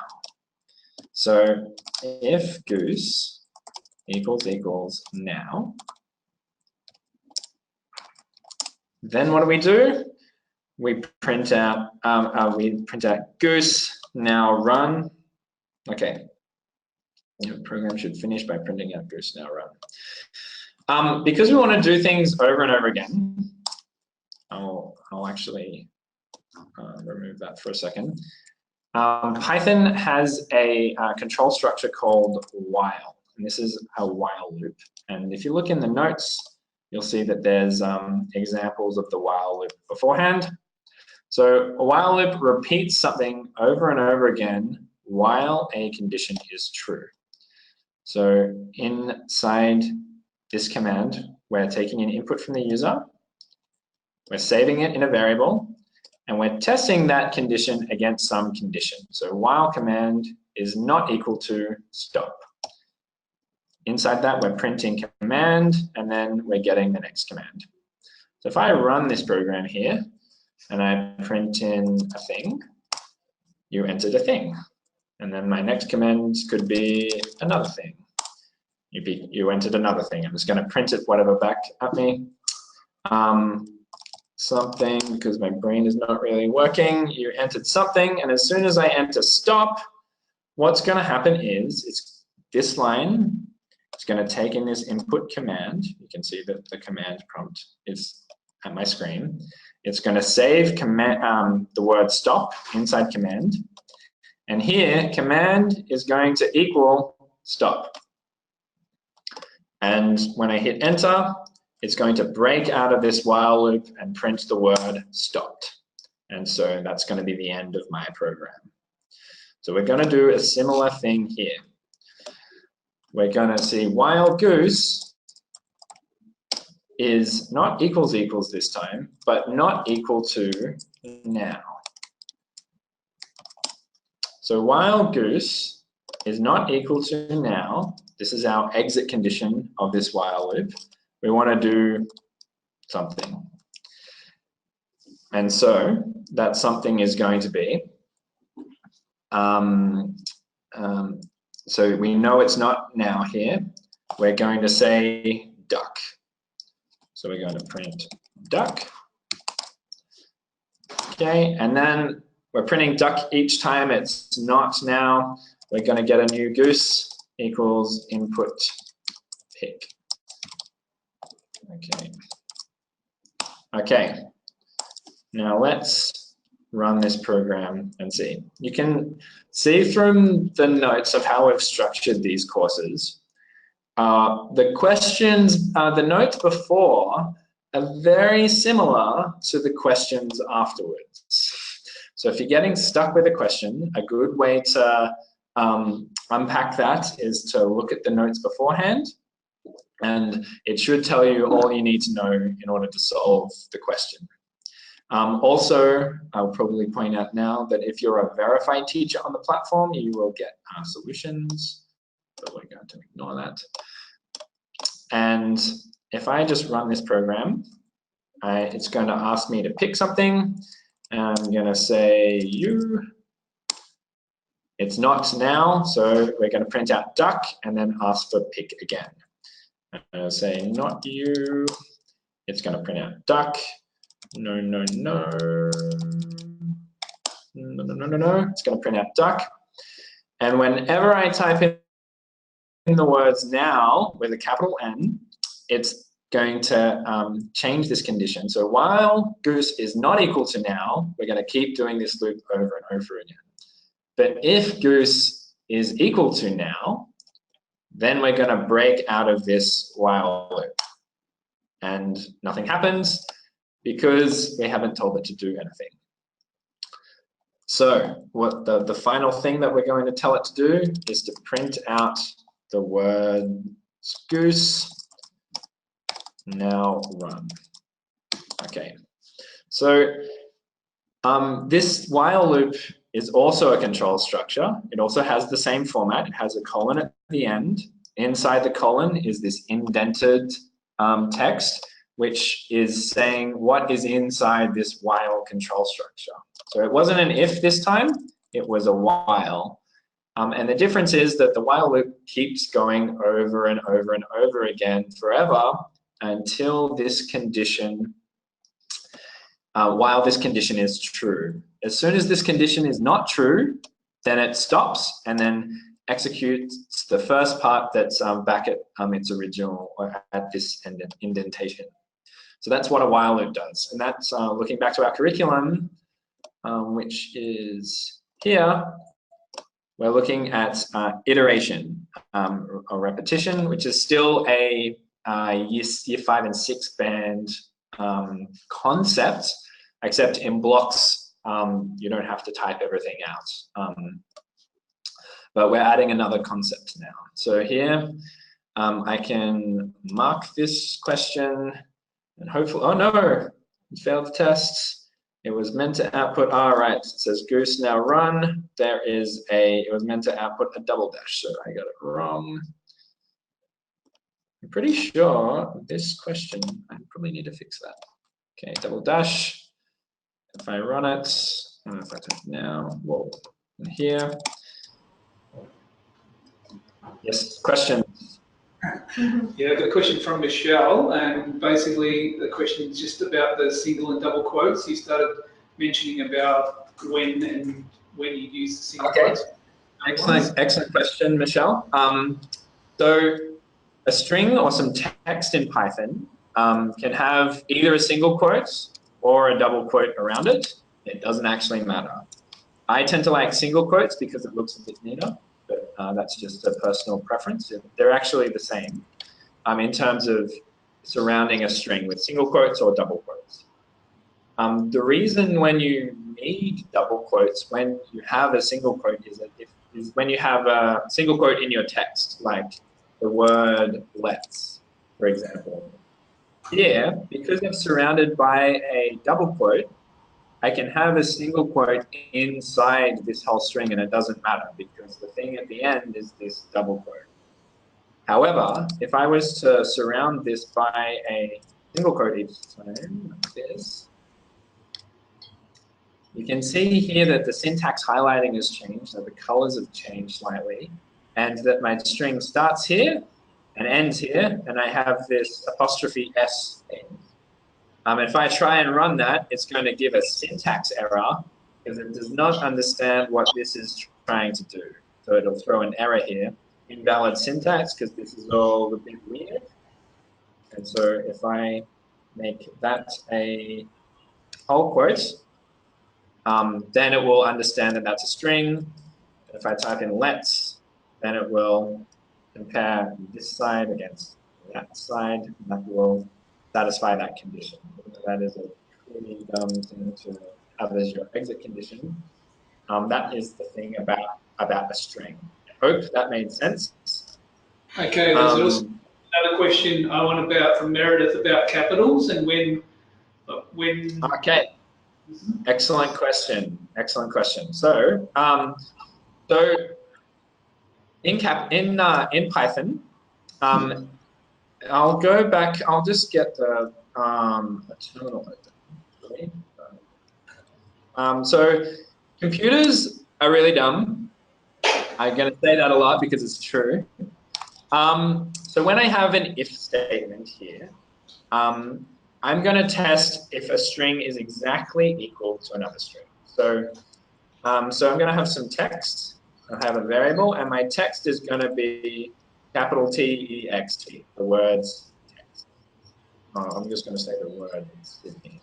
So if goose equals now, then what do? We print out goose now run. Okay. Your program should finish by printing out goose now run. Because we want to do things over and over again, I'll actually remove that for a second. Python has a control structure called while, and this is a while loop. And if you look in the notes, you'll see that there's examples of the while loop beforehand. So a while loop repeats something over and over again while a condition is true. So inside this command, we're taking an input from the user, we're saving it in a variable, and we're testing that condition against some condition. So while command is not equal to stop. Inside that, we're printing command, and then we're getting the next command. So if I run this program here, and I print in a thing, you entered a thing. And then my next command could be another thing. You entered another thing. I'm just going to print it whatever back at me. Something, because my brain is not really working. You entered something, and as soon as I enter stop, what's going to happen is it's this line. It's going to take in this input command. You can see that the command prompt is at my screen. It's going to save command, the word stop inside command. And here, command is going to equal stop. And when I hit enter, it's going to break out of this while loop and print the word stopped. And so that's going to be the end of my program. So we're going to do a similar thing here. We're going to see while goose is not equals this time, but not equal to now. So while goose is not equal to now, this is our exit condition of this while loop. We want to do something. And so that something is going to be, so we know it's not now here. We're going to say duck. So we're going to print duck. Okay, and then we're printing duck each time it's not now. We're going to get a new goose equals input pick. Okay. Okay. Now let's run this program and see. You can see from the notes of how we've structured these courses The questions, the notes before are very similar to the questions afterwards. So if you're getting stuck with a question, a good way to unpack that is to look at the notes beforehand, and it should tell you all you need to know in order to solve the question. Also, I'll probably point out now that if you're a verified teacher on the platform, you will get solutions, but we're going to ignore that. And if I just run this program, it's going to ask me to pick something. I'm going to say you. It's not now, so we're going to print out duck and then ask for pick again. I'm going to say not you. It's going to print out duck. No, no, no. No, no, no, no, no. It's going to print out duck. And whenever I type in the words now with a capital N, it's going to change this condition. So while goose is not equal to now, we're going to keep doing this loop over and over again. But if goose is equal to now, then we're going to break out of this while loop. And nothing happens because we haven't told it to do anything. So what the final thing that we're going to tell it to do is to print out the word goose. Now run. Okay. So this while loop is also a control structure. It also has the same format. It has a colon at the end. Inside the colon is this indented text, which is saying what is inside this while control structure. So it wasn't an if this time, it was a while. And the difference is that the while loop keeps going over and over and over again forever until this condition, while this condition is true. As soon as this condition is not true, then it stops and then executes the first part that's back at its original, or at this indentation. So that's what a while loop does. And that's looking back to our curriculum, which is here. We're looking at iteration or repetition, which is still a year 5 and 6 band concept, except in blocks, you don't have to type everything out. But we're adding another concept now. So here, I can mark this question and hopefully, oh no, it failed the test. It was meant to output, right, it says goose now run. There is it was meant to output a double dash, so I got it wrong. I'm pretty sure this question, I probably need to fix that. Okay, double dash. If I run it, if I type now, whoa, here. Yes, question. Yeah, I've got a question from Michelle, and basically the question is just about the single and double quotes. You started mentioning about when you use the single quotes. Excellent question, Michelle. So a string or some text in Python can have either a single quote or a double quote around it. It doesn't actually matter. I tend to like single quotes because it looks a bit neater, but that's just a personal preference. They're actually the same in terms of surrounding a string with single quotes or double quotes. The reason when you need double quotes when you have a single quote is when you have a single quote in your text, like the word let's, for example. Here, because I'm surrounded by a double quote, I can have a single quote inside this whole string and it doesn't matter because the thing at the end is this double quote. However, if I was to surround this by a single quote each time, like this, you can see here that the syntax highlighting has changed, so the colors have changed slightly, and that my string starts here and ends here, and I have this apostrophe S thing. If I try and run that, it's going to give a syntax error because it does not understand what this is trying to do. So it'll throw an error here, invalid syntax, because this is all a bit weird. And so if I make that a whole quote, then it will understand that that's a string. If I type in let's, then it will compare this side against that side, and that will satisfy that condition. That is a pretty dumb thing to have as your exit condition. That is the thing about a string. I hope that made sense. Okay, there's also another question I want about from Meredith about capitals and when. Okay, excellent question. Excellent question. So, so in Python, I'll go back. I'll just get the a terminal open. So computers are really dumb. I'm going to say that a lot because it's true. So when I have an if statement here, I'm going to test if a string is exactly equal to another string. So, so I'm going to have some text. I have a variable, and my text is going to be capital T-E-X-T, the words text. I'm just going to say the word Sydney.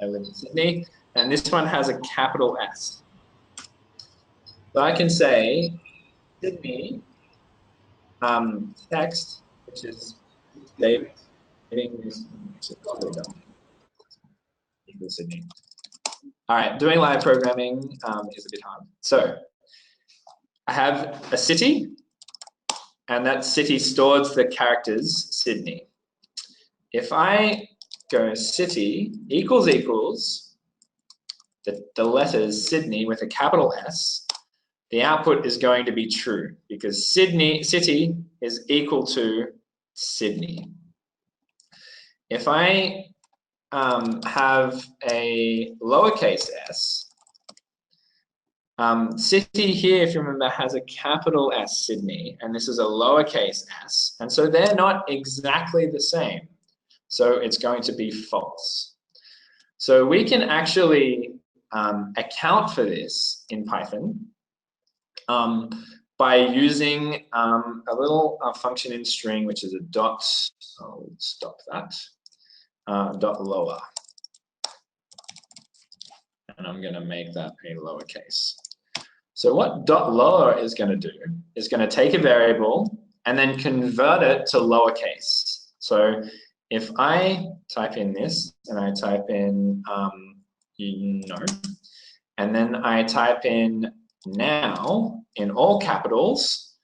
I live in Sydney, and this one has a capital S. So I can say Sydney text, which is saving this equals Sydney. All right, doing live programming is a bit hard. So I have a city, and that city stores the characters Sydney. If I go city equals the letters Sydney with a capital S, the output is going to be true because city is equal to Sydney. If I have a lowercase s, city here, if you remember, has a capital S, Sydney, and this is a lowercase s, and so they're not exactly the same. So it's going to be false. So we can actually account for this in Python by using a little function in string, which is a dot. I'll stop that. Dot lower. And I'm going to make that a lowercase. So what dot lower is going to do is going to take a variable and then convert it to lowercase. So if I type in this and I type in and then I type in now in all capitals,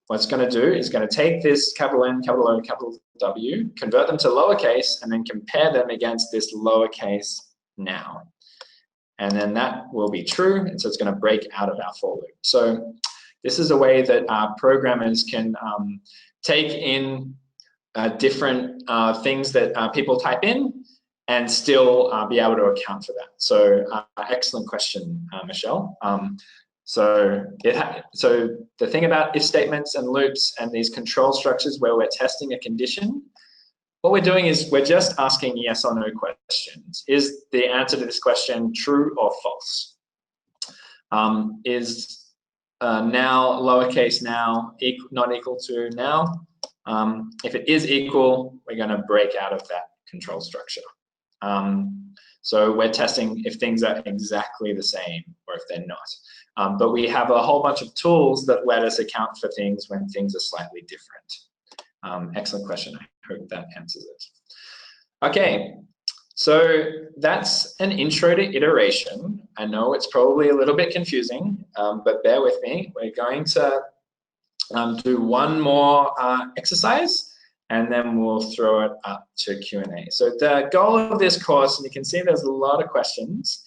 what it's going to do is going to take this capital N, capital O, capital W, convert them to lowercase, and then compare them against this lowercase now. And then that will be true, and so it's going to break out of our for loop. So this is a way that programmers can take in different things that people type in and still be able to account for that. So excellent question, Michelle. So the thing about if statements and loops and these control structures where we're testing a condition, what we're doing is we're just asking yes or no questions. Is the answer to this question true or false? Is now lowercase now not equal to now? If it is equal, we're going to break out of that control structure. So we're testing if things are exactly the same or if they're not. But we have a whole bunch of tools that let us account for things when things are slightly different. Excellent question. I hope that answers it. Okay, so that's an intro to iteration. I know it's probably a little bit confusing, but bear with me. We're going to do one more exercise, and then we'll throw it up to Q&A. So the goal of this course, and you can see there's a lot of questions,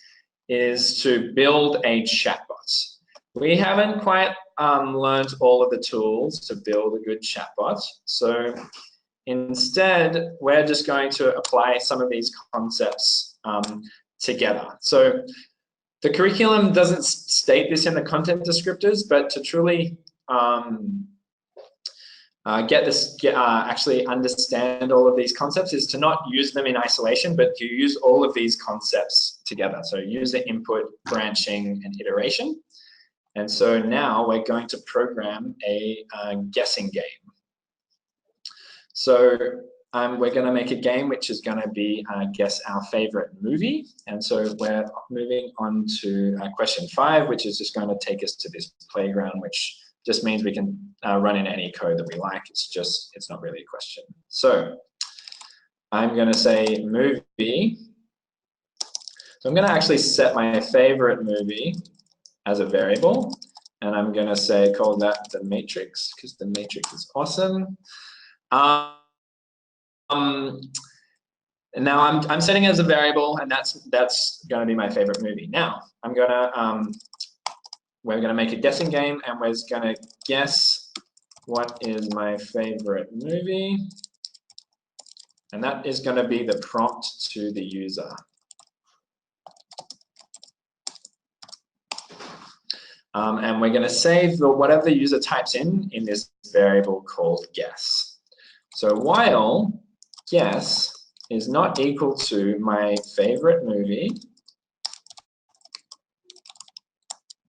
is to build a chatbot. We haven't quite learned all of the tools to build a good chatbot. So instead, we're just going to apply some of these concepts together. So the curriculum doesn't state this in the content descriptors, but to truly actually understand all of these concepts is to not use them in isolation, but to use all of these concepts together. So user input, branching, and iteration. And so now we're going to program a guessing game. So we're going to make a game which is going to be guess our favorite movie. And so we're moving on to question 5, which is just going to take us to this playground, which just means we can run in any code that we like. It's not really a question. So I'm going to say movie. So I'm going to actually set my favorite movie as a variable, and I'm going to say call that the matrix because the matrix is awesome. And now I'm setting it as a variable, and that's going to be my favorite movie. Now we're gonna make a guessing game, and we're gonna guess what is my favorite movie, and that is going to be the prompt to the user. And we're going to save whatever the user types in this variable called guess. So while guess is not equal to my favorite movie,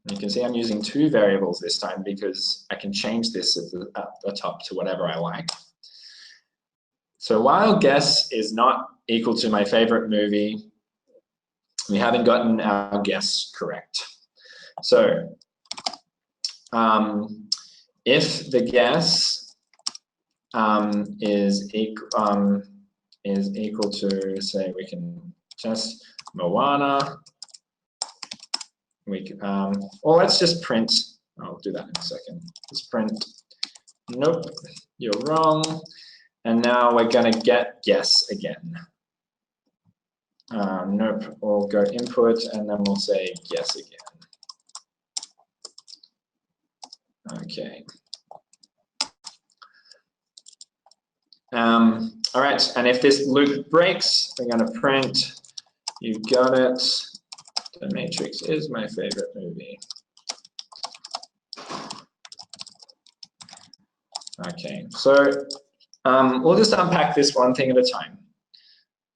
you can see I'm using two variables this time because I can change this at the top to whatever I like. So while guess is not equal to my favorite movie, we haven't gotten our guess correct. So if the guess is equal to, say, we can just Moana. We can, or let's just print. I'll do that in a second. Let's print. Nope, you're wrong. And now we're going to get guess again. Nope, we'll go input and then we'll say guess again. Okay. All right, and if this loop breaks, we're going to print, you got it. The Matrix is my favorite movie. Okay, so we'll just unpack this one thing at a time.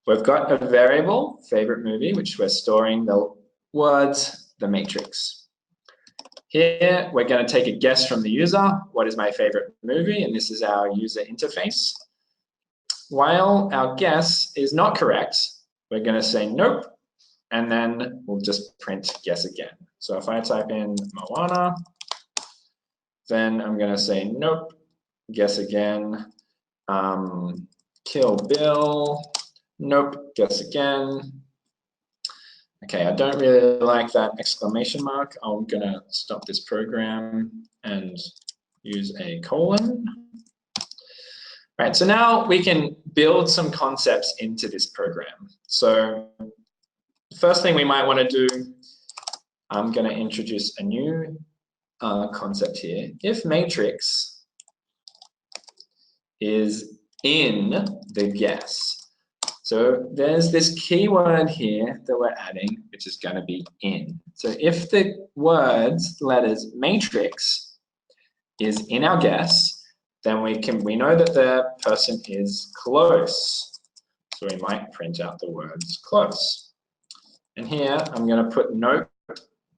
We've got a variable, favorite movie, which we're storing the words, the matrix. Here, we're going to take a guess from the user. What is my favorite movie? And this is our user interface. While our guess is not correct, we're going to say nope, and then we'll just print guess again. So if I type in Moana, then I'm going to say nope, guess again. Kill Bill, nope, guess again. Okay, I don't really like that exclamation mark. I'm going to stop this program and use a colon. Right, so now we can build some concepts into this program. So the first thing we might want to do, I'm going to introduce a new concept here. If matrix is in the guess, so there's this keyword here that we're adding, which is going to be in. So if the words, letters, matrix is in our guess, then we know that the person is close. So we might print out the words close. And here I'm going to put nope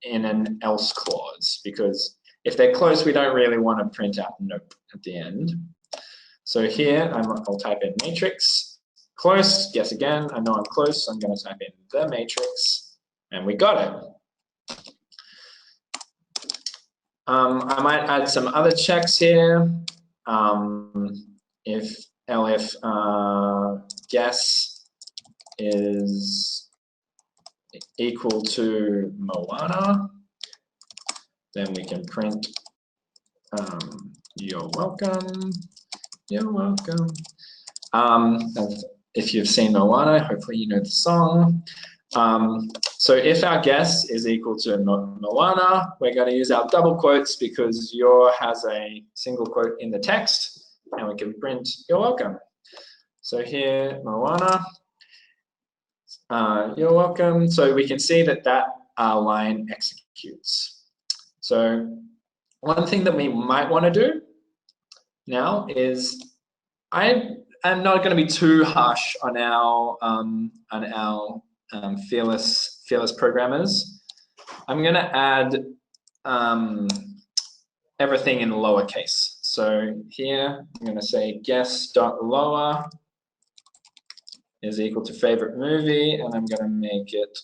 in an else clause, because if they're close, we don't really want to print out nope at the end. So here I'll type in matrix, close, guess again. I know I'm close, so I'm going to type in the matrix, and we got it. I might add some other checks here. If elif guess is equal to Moana, then we can print you're welcome, you're welcome. If you've seen Moana, hopefully you know the song. So if our guess is equal to Moana, we're going to use our double quotes because your has a single quote in the text, and we can print you're welcome. So here, Moana, you're welcome. So we can see that line executes. So one thing that we might want to do now is I'm not going to be too harsh on our fearless programmers. I'm going to add everything in lowercase. So here I'm going to say guess.lower is equal to favorite movie, and I'm going to make it,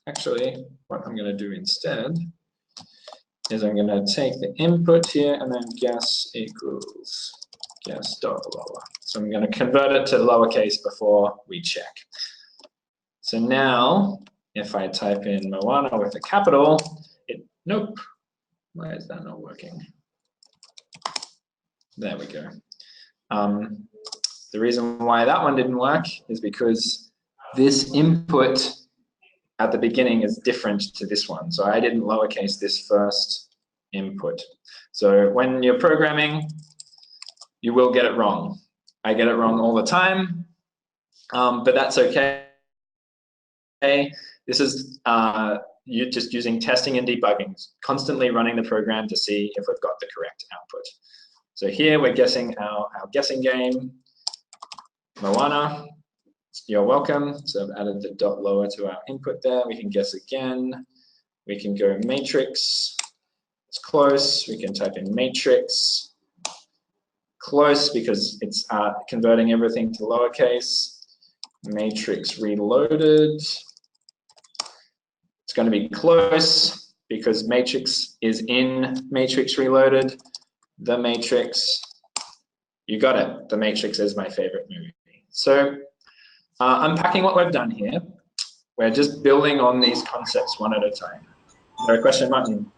actually what I'm going to do instead is I'm going to take the input here and then guess equals guess dot lower. So I'm going to convert it to lowercase before we check. So now, if I type in Moana with a capital, nope. Why is that not working? There we go. The reason why that one didn't work is because this input at the beginning is different to this one. So I didn't lowercase this first input. So when you're programming, you will get it wrong. I get it wrong all the time, but that's okay. This is you're just using testing and debugging, constantly running the program to see if we've got the correct output. So here we're guessing our guessing game, Moana. You're welcome. So I've added the dot lower to our input there. We can guess again. We can go matrix. It's close. We can type in matrix. Close because it's converting everything to lowercase. Matrix reloaded. It's going to be close because matrix is in matrix reloaded. The Matrix. You got it. The Matrix is my favorite movie. So unpacking what we've done here, we're just building on these concepts one at a time. Is there a question, Martin?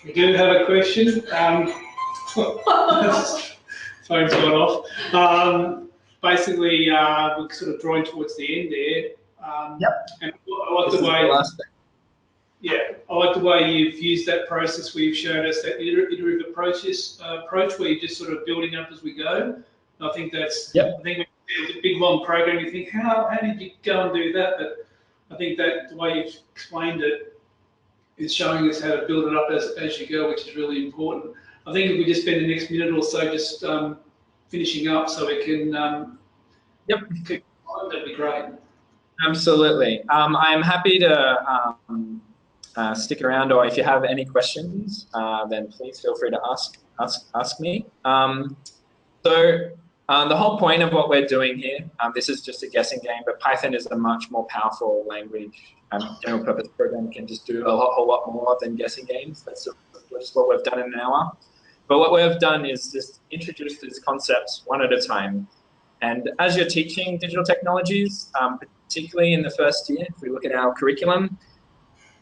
We do have a question. Phone's gone off. Basically, we're sort of drawing towards the end there. Yep. And I like the way. I like the way you've used that process where you've shown us that iterative approach where you're just sort of building up as we go. And I think that's. Yep. I think when you build a big long program, you think, how did you go and do that? But I think that the way you've explained it is showing us how to build it up as you go, which is really important. I think if we just spend the next minute or so just finishing up so we can keep going, that'd be great. Absolutely. I'm happy to stick around, or if you have any questions, then please feel free to ask me. The whole point of what we're doing here, this is just a guessing game, but Python is a much more powerful language. General purpose program can just do a whole lot more than guessing games. That's just what we've done in an hour. But what we've done is just introduce these concepts one at a time. And as you're teaching digital technologies, particularly in the first year, if we look at our curriculum,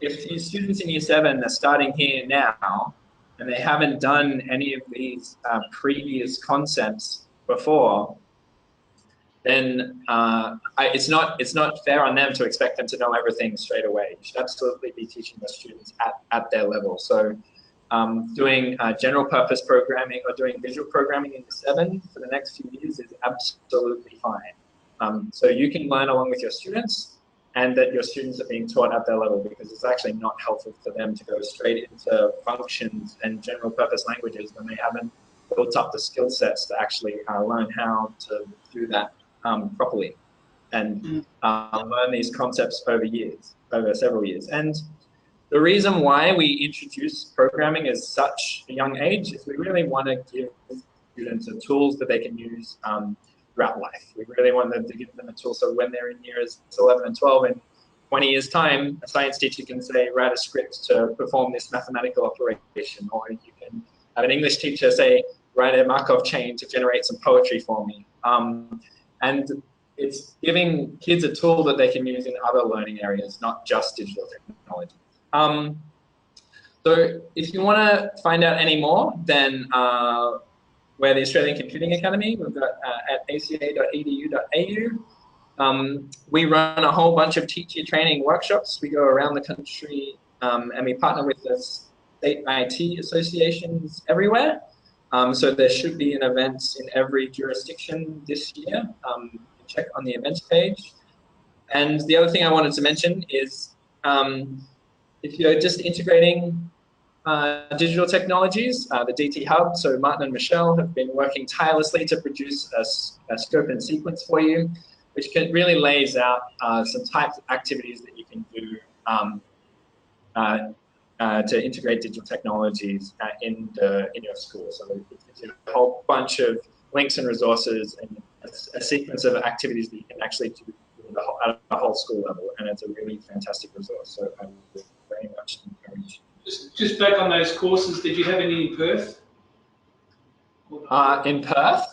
if these students in year 7 are starting here now, and they haven't done any of these previous concepts before, then it's not fair on them to expect them to know everything straight away. You should absolutely be teaching the students at their level. So doing general purpose programming or doing visual programming in year 7 for the next few years is absolutely fine. So you can learn along with your students, and that your students are being taught at their level, because it's actually not helpful for them to go straight into functions and general purpose languages when they haven't built up the skill sets to actually learn how to do that properly and learn these concepts over several years. And the reason why we introduce programming at such a young age is we really want to give students the tools that they can use throughout life. We really want them to give them a tool so when they're in years 11 and 12, in 20 years' time, a science teacher can say, write a script to perform this mathematical operation, or you can have an English teacher say, write a Markov chain to generate some poetry for me. And it's giving kids a tool that they can use in other learning areas, not just digital technology. So if you want to find out any more, then we're the Australian Computing Academy. We've got at aca.edu.au. We run a whole bunch of teacher training workshops. We go around the country and we partner with the state IT associations everywhere. So there should be an event in every jurisdiction this year. Check on the events page. And the other thing I wanted to mention is if you're just integrating digital technologies, the DT Hub, so Martin and Michelle have been working tirelessly to produce a scope and sequence for you, which really lays out some types of activities that you can do to integrate digital technologies in your school. So it gives you a whole bunch of links and resources and a sequence of activities that you can actually do at a whole school level, and it's a really fantastic resource. So I would very much encourage Just back on those courses, did you have any in Perth? In Perth?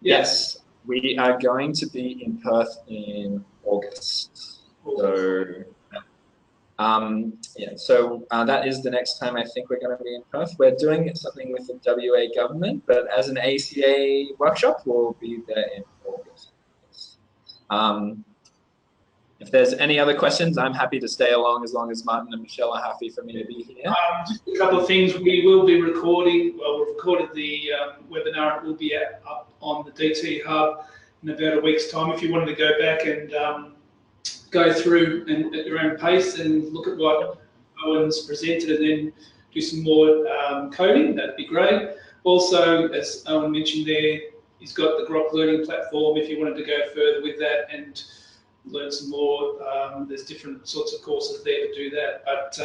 Yeah. Yes, we are going to be in Perth in August. So, that is the next time I think we're going to be in Perth. We're doing something with the WA government, but as an ACA workshop, we'll be there in August. If there's any other questions, I'm happy to stay along as long as Martin and Michelle are happy for me to be here. Just a couple of things. We will be recording, well, we've recorded the webinar. It will be up on the DT Hub in about a week's time. If you wanted to go back and go through and at your own pace and look at what Owen's presented and then do some more coding, that'd be great. Also, as Owen mentioned there, he's got the Grok Learning platform if you wanted to go further with that and learn some more. There's different sorts of courses there to do that. But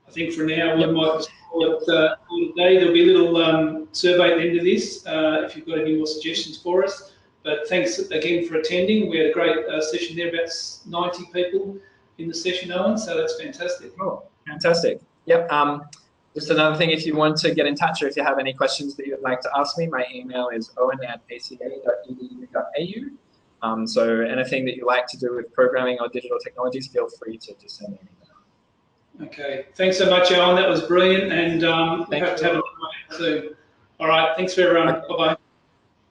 I think for now, we might just call it a day. There'll be a little survey at the end of this if you've got any more suggestions for us. But thanks again for attending. We had a great session there, about 90 people in the session, Owen, so that's fantastic. Oh, fantastic. Yep. Just another thing, if you want to get in touch or if you have any questions that you'd like to ask me, my email is owen@aca.edu.au. So anything that you like to do with programming or digital technologies, feel free to just send me an email. Okay. Thanks so much, Owen. That was brilliant, and we hope to have a soon. All right. Thanks for everyone. Bye-bye.